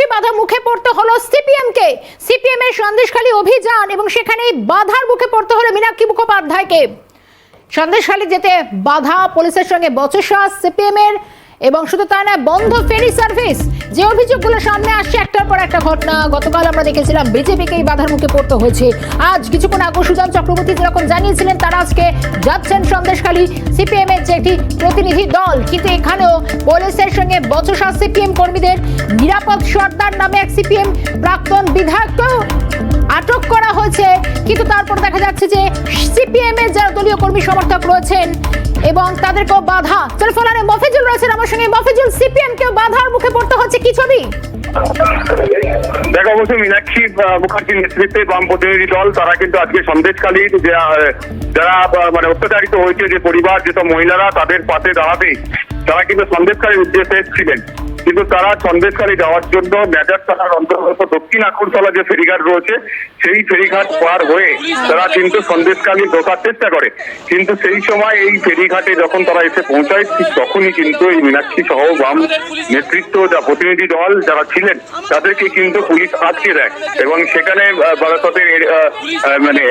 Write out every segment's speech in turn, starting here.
বেশি বাধা মুখে পড়তে হলো সিপিএমকে। সিপিএম এর সন্দেশখালী অভিযান এবং সেখানে বাধার মুখে পড়তে হলো মীনাক্ষী মুখোপাধ্যায়কে। সন্দেশখালী যেতে বাধা, পুলিশের সঙ্গে বচসা সিপিএম এর, এবং শুধু তাই না, বন্ধ ফেরি সার্ভিস। যে অভিযোগগুলো সামনে আসছে একটার পর একটা ঘটনা। গতকাল আমরা দেখেছিলাম বিজেপিকে এই বাধার মুখে পড়তে হয়েছে। আজ কিছুক্ষণ আগে সুজন চক্রবর্তী যেরকম জানিয়েছিলেন তারা আজকে যাচ্ছেন সন্দেশখালী সিপিএম এর যে একটি প্রতিনিধি দল, কিন্তু এখানেও পুলিশের সঙ্গে বচসা সিপিএম কর্মীদের। নিরাপদ সর্দার নামে এক সিপিএম প্রাক্তন বিধায়ককেও আটক করা হয়েছে, কিন্তু তারপর দেখা যাচ্ছে যে সিপিএম এর যারা দলীয় কর্মী সমর্থক রয়েছেন এবং তাদেরকেও বাধা। টেলিফোনে মফিজুল রয়েছেন আমার সঙ্গে। মফিজুল, সিপিএম কেও বাধার মুখে পড়তে হচ্ছে, কি ছবি? দেখো, অবশ্যই মীনাক্ষী মুখার্জির নেতৃত্বে বাম প্রতিনিধি দল তারা কিন্তু আজকে সন্দেশখালীর যারা মানে অত্যাচারিত হয়েছে যে পরিবার, যেসব মহিলারা, তাদের পাশে দাঁড়াতে তারা কিন্তু সন্দেশখালীর উদ্দেশ্যে এসেছিলেন। কিন্তু তারা সন্দেশখালী যাওয়ার জন্য ন্যাজার থানার অন্তর্গত দক্ষিণ আকরতলা যে ফেরিঘাট রয়েছে সেই ফেরিঘাট পার হয়ে তারা কিন্তু সন্দেশখালী ঢোকার চেষ্টা করে। কিন্তু সেই সময় এই ফেরিঘাটে যখন তারা এসে পৌঁছায় ঠিক তখনই কিন্তু এই মীনাক্ষী সহ বাম নেতৃত্ব যা প্রতিনিধি দল যারা ছিলেন তাদেরকে কিন্তু পুলিশ আটকে দেয় এবং সেখানে বারাসতের মানে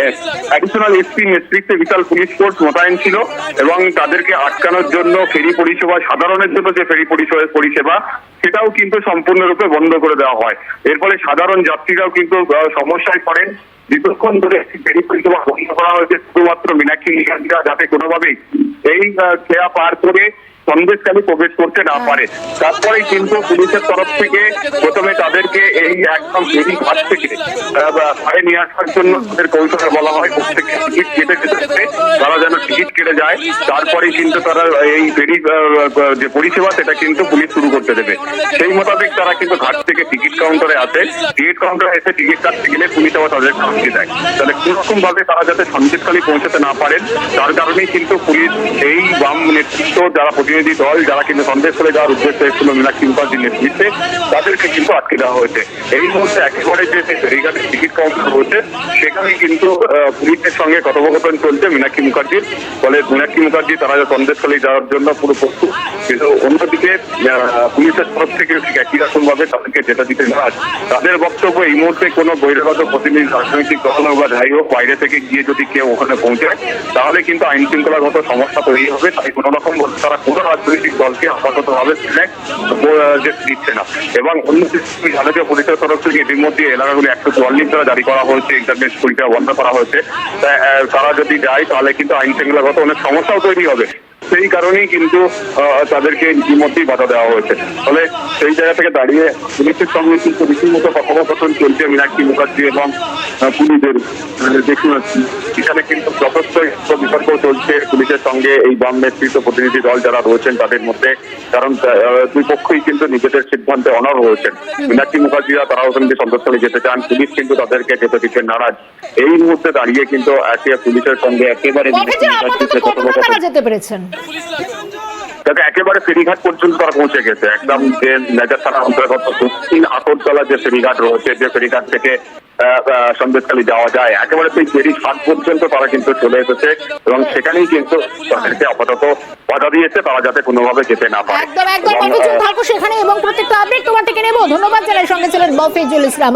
অ্যাডিশনাল এসপি নেতৃত্বে বিশাল পুলিশ ফোর্স মোতায়েন ছিল এবং তাদেরকে আটকানোর জন্য ফেরি পরিষেবা, সাধারণের জন্য যে ফেরি পরিষেবা সেটাও কিন্তু সম্পূর্ণরূপে বন্ধ করে দেওয়া হয়। এর ফলে সাধারণ যাত্রীরাও কিন্তু সমস্যায় পড়েন। দীর্ঘক্ষণ ধরে ফেরি পরিষেবা বন্ধ করা হয়েছে শুধুমাত্র মীনাক্ষী মুখার্জিরা যাতে কোনোভাবেই এই খেয়া পার করে সন্দেশখালী প্রবেশ করতে না পারে। তারপরে কিন্তু পুলিশের তরফ থেকে প্রথমে তাদেরকে এই একদম ফেরি ঘাট থেকে পায়ে নিয়ে আসার জন্য তাদের কৌশলে বলা হয় প্রত্যেকে টিকিট কেটে যেতে, তারা যেন টিকিট কেটে যায়। তারপরেই কিন্তু তারা এই ফেরি যে পরিষেবা সেটা কিন্তু পুলিশ শুরু করতে দেবে। সেই মোতাবেক তারা কিন্তু ঘাট থেকে টিকিট কাউন্টারে আসে। টিকিট কাউন্টারে এসে টিকিট কাটতে গেলে পুলিশ আবার তাদেরকে আটকে দেয়। তাহলে কোনোরকম ভাবে তারা যাতে সন্দেশখালী পৌঁছাতে না পারেন তার কারণেই কিন্তু পুলিশ এই বাম নেতৃত্ব যারা প্রতিনিধি দল যারা কিন্তু সন্দেশখালী যাওয়ার উদ্দেশ্যে এসেছিল মীনাক্ষী মুখার্জির নেতৃত্বে তাদেরকে কিন্তু আটকে দেওয়া হয়েছে। এই মুহূর্তে একেবারে যে ফেরিঘাটের টিকিট কাউন্টার রয়েছে সেখানে কিন্তু পুলিশের সঙ্গে কথোপকথন চলছে মীনাক্ষী মুখার্জির। ফলে মীনাক্ষী মুখার্জি তারা সন্দেশখালী যাওয়ার জন্য পুরো প্রস্তুত, কিন্তু অন্যদিকে পুলিশের তরফ থেকে ঠিক একই রকম ভাবে তাদেরকে যেটা দিতে নারাজ। তাদের বক্তব্য এই মুহূর্তে কোনো বহিরাগত প্রতিনিধি, রাজনৈতিক দল হোক বা যাই হোক, বাইরে থেকে গিয়ে যদি কেউ ওখানে পৌঁছায় তাহলে কিন্তু আইন শৃঙ্খলাগত সমস্যা তৈরি হবে। তাই কোনো রকম তারা কোনো রাজনৈতিক দলকে আপাতত ভাবে দিচ্ছে না। এবং অন্যদিকে জানাতে পুলিশের তরফ থেকে ইতিমধ্যে এলাকাগুলি 144 দ্বারা জারি করা হয়েছে, ইন্টারনেট পরিষেবা বন্ধ করা হয়েছে। তারা যদি যায় তাহলে কিন্তু আইন শৃঙ্খলাগত অনেক সমস্যাও তৈরি হবে। সেই কারণেই কিন্তু তাদেরকে ইতিমধ্যেই বাধা দেওয়া হয়েছে। ফলে সেই জায়গা থেকে দাঁড়িয়ে পুলিশের সঙ্গে কিন্তু রীতিমতো কথোপকথন চলছে মীনাক্ষী মুখার্জি এবং পুলিশের। দেখুন এখানে কিন্তু যথেষ্ট বিতর্ক চলছে পুলিশের সঙ্গে এই বাম নেতৃত্ব প্রতিনিধি দল যারা রয়েছেন তাদের মধ্যে, কারণ দুই পক্ষই কিন্তু নিজেদের সিদ্ধান্তে অনড় রয়েছেন। মীনাক্ষী মুখার্জিরা তারাও কিন্তু সন্দেশখালী যেতে চান, পুলিশ কিন্তু তাদেরকে যেতে দিতে নারাজ। এই মুহূর্তে দাঁড়িয়ে কিন্তু পুলিশের সঙ্গে একেবারে যেতে পেরেছেন, একেবারে ফেরিঘাট পর্যন্ত তারা পৌঁছে গেছে। একদম যে ন্যাজার থানার অন্তর্গত দক্ষিণ আকরতলা যে ফেরিঘাট রয়েছে, যে ফেরিঘাট থেকে সন্দেশখালী যাওয়া যায়, একেবারে সেই ফেরি ঘাট পর্যন্ত তারা কিন্তু চলে এসেছে এবং সেখানেই কিন্তু তাদেরকে আপাতত বাধা দিয়েছে তারা যাতে কোনোভাবে যেতে না পারে। একদম একদম সেখানে এবং প্রত্যেকটা আপডেট তোমার থেকে নেব। ধন্যবাদ জানাই, সঙ্গে ছিলেন মফিজুল ইসলাম।